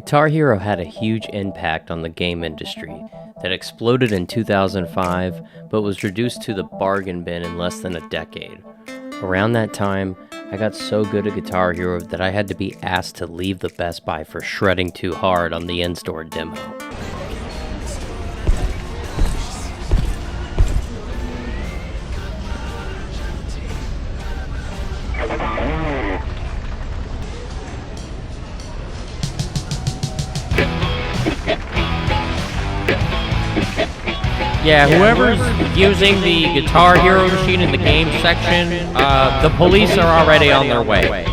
Guitar Hero had a huge impact on the game industry that exploded in 2005 but was reduced to the bargain bin in less than a decade. Around that time, I got so good at Guitar Hero that I had to be asked to leave the Best Buy for shredding too hard on the in-store demo. Yeah, whoever's using the Guitar Hero machine in the game section, the police are already on their way.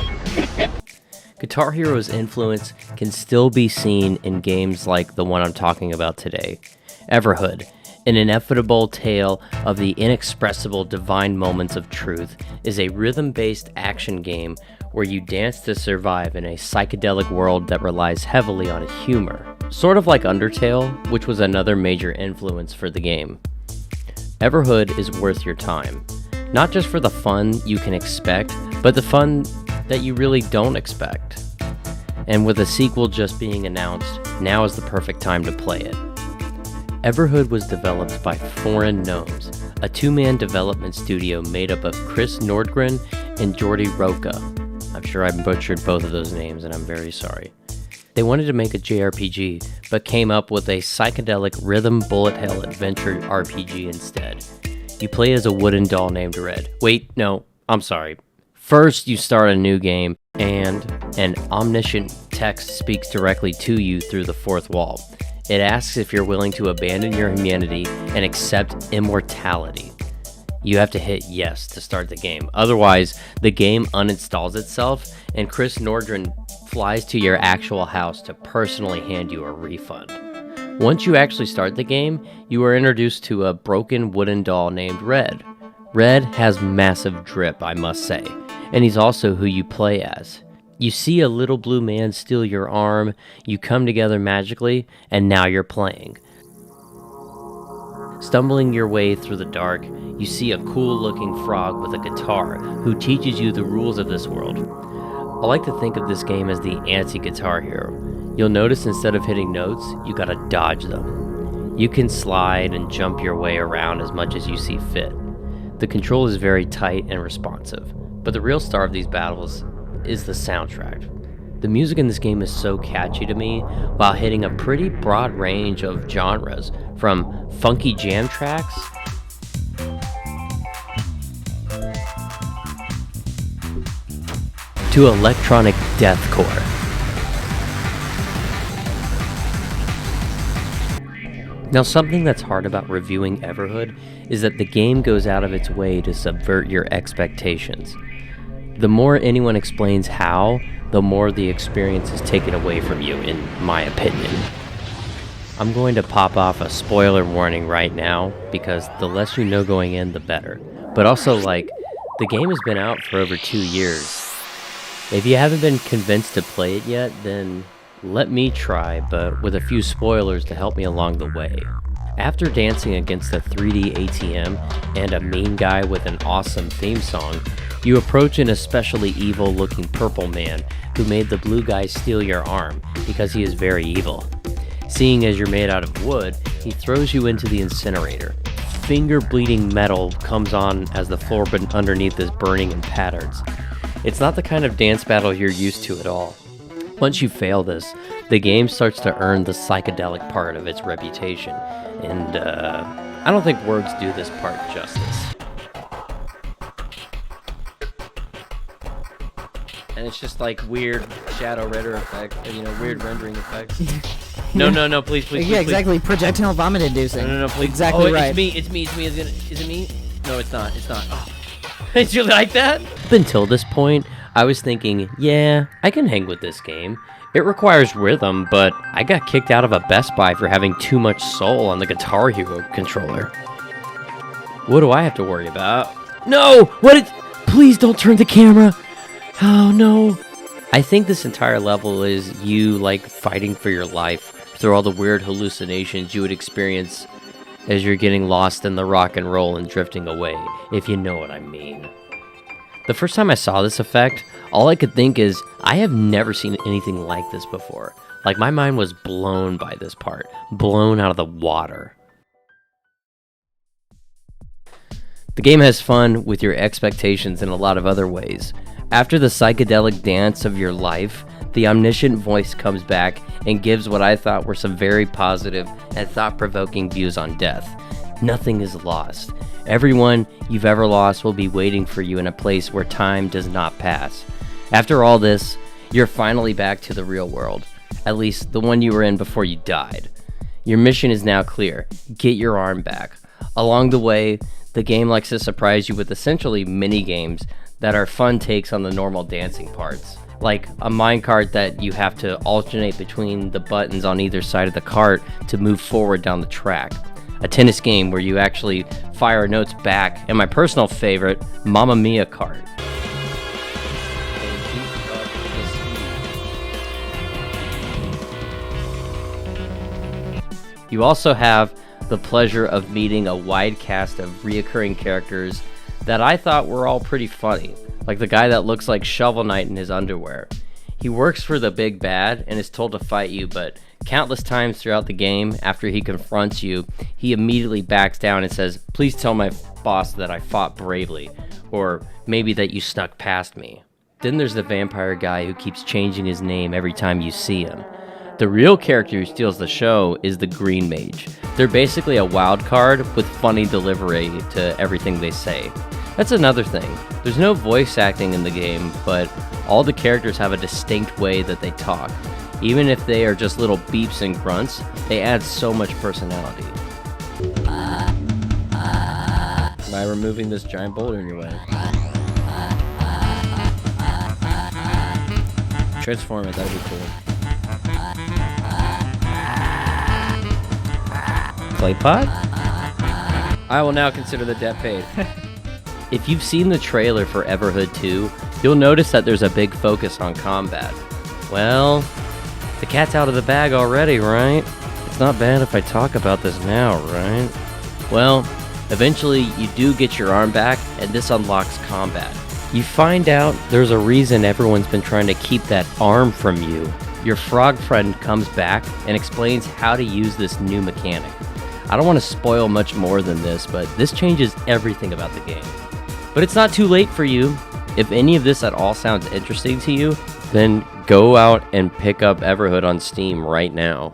Guitar Hero's influence can still be seen in games like the one I'm talking about today, Everhood. An inevitable tale of the inexpressible divine moments of truth is a rhythm-based action game where you dance to survive in a psychedelic world that relies heavily on humor. Sort of like Undertale, which was another major influence for the game. Everhood is worth your time. Not just for the fun you can expect, but the fun that you really don't expect. And with a sequel just being announced, now is the perfect time to play it. Everhood was developed by Foreign Gnomes, a two-man development studio made up of Chris Nordgren and Jordi Roca. I'm sure I butchered both of those names and I'm very sorry. They wanted to make a JRPG, but came up with a psychedelic rhythm bullet hell adventure RPG instead. You play as a wooden doll named Red. Wait, no, I'm sorry. First, you start a new game, and an omniscient text speaks directly to you through the fourth wall. It asks if you're willing to abandon your humanity and accept immortality. You have to hit yes to start the game. Otherwise, the game uninstalls itself, and Chris Nordgren flies to your actual house to personally hand you a refund. Once you actually start the game, you are introduced to a broken wooden doll named Red. Red has massive drip, I must say, and he's also who you play as. You see a little blue man steal your arm, you come together magically, and now you're playing. Stumbling your way through the dark, you see a cool-looking frog with a guitar who teaches you the rules of this world. I like to think of this game as the anti-Guitar Hero. You'll notice instead of hitting notes, you gotta dodge them. You can slide and jump your way around as much as you see fit. The control is very tight and responsive, but the real star of these battles is the soundtrack. The music in this game is so catchy to me, while hitting a pretty broad range of genres, from funky jam tracks to electronic deathcore. Now, something that's hard about reviewing Everhood is that the game goes out of its way to subvert your expectations. The more anyone explains how, the more the experience is taken away from you, in my opinion. I'm going to pop off a spoiler warning right now, because the less you know going in, the better. But also, the game has been out for over 2 years. If you haven't been convinced to play it yet, then let me try, but with a few spoilers to help me along the way. After dancing against a 3D ATM and a mean guy with an awesome theme song, you approach an especially evil-looking purple man who made the blue guy steal your arm because he is very evil. Seeing as you're made out of wood, he throws you into the incinerator. Finger-bleeding metal comes on as the floor underneath is burning in patterns. It's not the kind of dance battle you're used to at all. Once you fail this, the game starts to earn the psychedelic part of its reputation, and I don't think words do this part justice. And it's just like weird shadow render effect, weird rendering effects. No, please. Yeah, exactly. Projectile vomit inducing. No, please. Exactly right. It's me. Is it me? No, it's not. Oh. Did you like that? Up until this point, I was thinking, yeah, I can hang with this game. It requires rhythm, but I got kicked out of a Best Buy for having too much soul on the Guitar Hero controller. What do I have to worry about? No! Please don't turn the camera! Oh no! I think this entire level is you, fighting for your life through all the weird hallucinations you would experience as you're getting lost in the rock and roll and drifting away, if you know what I mean. The first time I saw this effect, all I could think is, I have never seen anything like this before. Like, my mind was blown by this part, blown out of the water. The game has fun with your expectations in a lot of other ways. After the psychedelic dance of your life, the omniscient voice comes back and gives what I thought were some very positive and thought-provoking views on death. Nothing is lost. Everyone you've ever lost will be waiting for you in a place where time does not pass. After all this, you're finally back to the real world. At least the one you were in before you died. Your mission is now clear. Get your arm back. Along the way, the game likes to surprise you with essentially mini-games that are fun takes on the normal dancing parts. Like a minecart that you have to alternate between the buttons on either side of the cart to move forward down the track. A tennis game where you actually fire notes back, and my personal favorite, Mamma Mia kart. You also have the pleasure of meeting a wide cast of reoccurring characters that I thought were all pretty funny, like the guy that looks like Shovel Knight in his underwear. He works for the big bad and is told to fight you, but countless times throughout the game, after he confronts you, he immediately backs down and says, "Please tell my boss that I fought bravely," or maybe that you snuck past me. Then there's the vampire guy who keeps changing his name every time you see him. The real character who steals the show is the Green Mage. They're basically a wild card with funny delivery to everything they say. That's another thing. There's no voice acting in the game, but all the characters have a distinct way that they talk. Even if they are just little beeps and grunts, they add so much personality. By removing this giant boulder in your way. Transform it, that'd be cool. Clay pot? I will now consider the debt paid. If you've seen the trailer for Everhood 2, you'll notice that there's a big focus on combat. Well, the cat's out of the bag already, right? It's not bad if I talk about this now, right? Well, eventually you do get your arm back, and this unlocks combat. You find out there's a reason everyone's been trying to keep that arm from you. Your frog friend comes back and explains how to use this new mechanic. I don't want to spoil much more than this, but this changes everything about the game. But it's not too late for you. If any of this at all sounds interesting to you, then go out and pick up Everhood on Steam right now.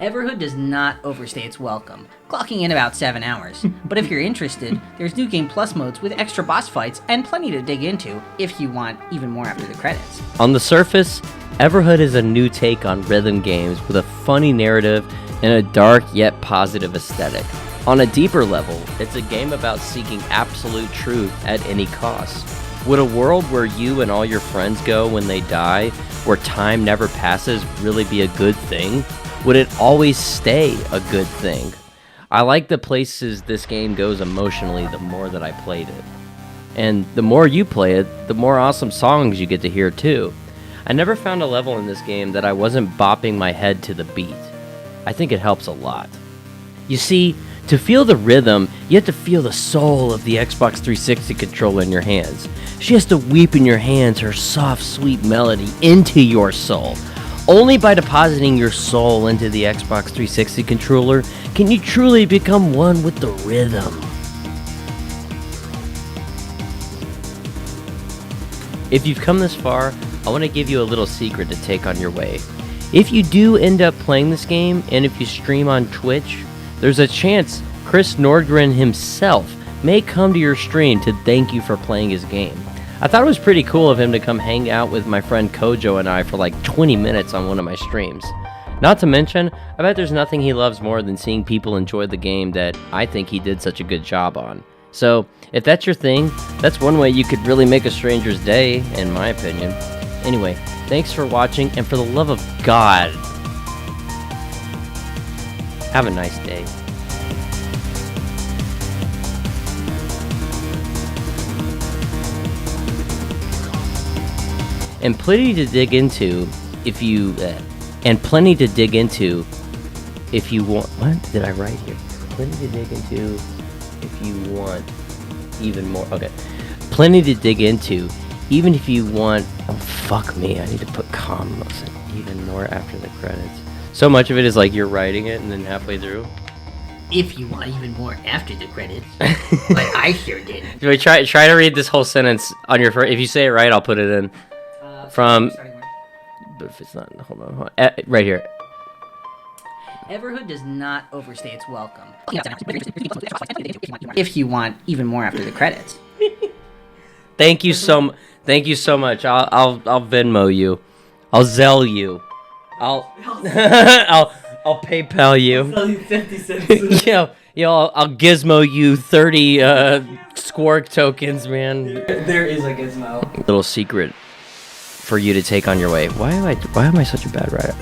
Everhood does not overstay its welcome, clocking in about 7 hours. But if you're interested, there's New Game Plus modes with extra boss fights and plenty to dig into if you want even more after the credits. On the surface, Everhood is a new take on rhythm games with a funny narrative and a dark yet positive aesthetic. On a deeper level, it's a game about seeking absolute truth at any cost. Would a world where you and all your friends go when they die, where time never passes, really be a good thing? Would it always stay a good thing? I like the places this game goes emotionally the more that I played it. And the more you play it, the more awesome songs you get to hear too. I never found a level in this game that I wasn't bopping my head to the beat. I think it helps a lot. You see, to feel the rhythm, you have to feel the soul of the Xbox 360 controller in your hands. She has to weep in your hands her soft, sweet melody into your soul. Only by depositing your soul into the Xbox 360 controller can you truly become one with the rhythm. If you've come this far, I want to give you a little secret to take on your way. If you do end up playing this game, and if you stream on Twitch, there's a chance Chris Nordgren himself may come to your stream to thank you for playing his game. I thought it was pretty cool of him to come hang out with my friend Kojo and I for like 20 minutes on one of my streams. Not to mention, I bet there's nothing he loves more than seeing people enjoy the game that I think he did such a good job on. So, if that's your thing, that's one way you could really make a stranger's day, in my opinion. Anyway, thanks for watching, and for the love of God, have a nice day. And plenty to dig into if you want. What did I write here? Plenty to dig into if you want even more. Okay. Plenty to dig into Even if you want... Oh, fuck me. I need to put commas and even more after the credits. So much of it is like you're writing it and then halfway through. If you want even more after the credits. Like I sure did. Do I try to read this whole sentence on your first... If you say it right, I'll put it in. From... But if it's not... Hold on. Right here. Everhood does not overstay its welcome. If you want even more after the credits. Thank you so much. I'll Venmo you. I'll Zelle you. I'll I'll PayPal you. I'll tell you 50 cents. I'll Gizmo you 30 Squark tokens, man. There is a gizmo. Little secret for you to take on your way. Why am I such a bad writer?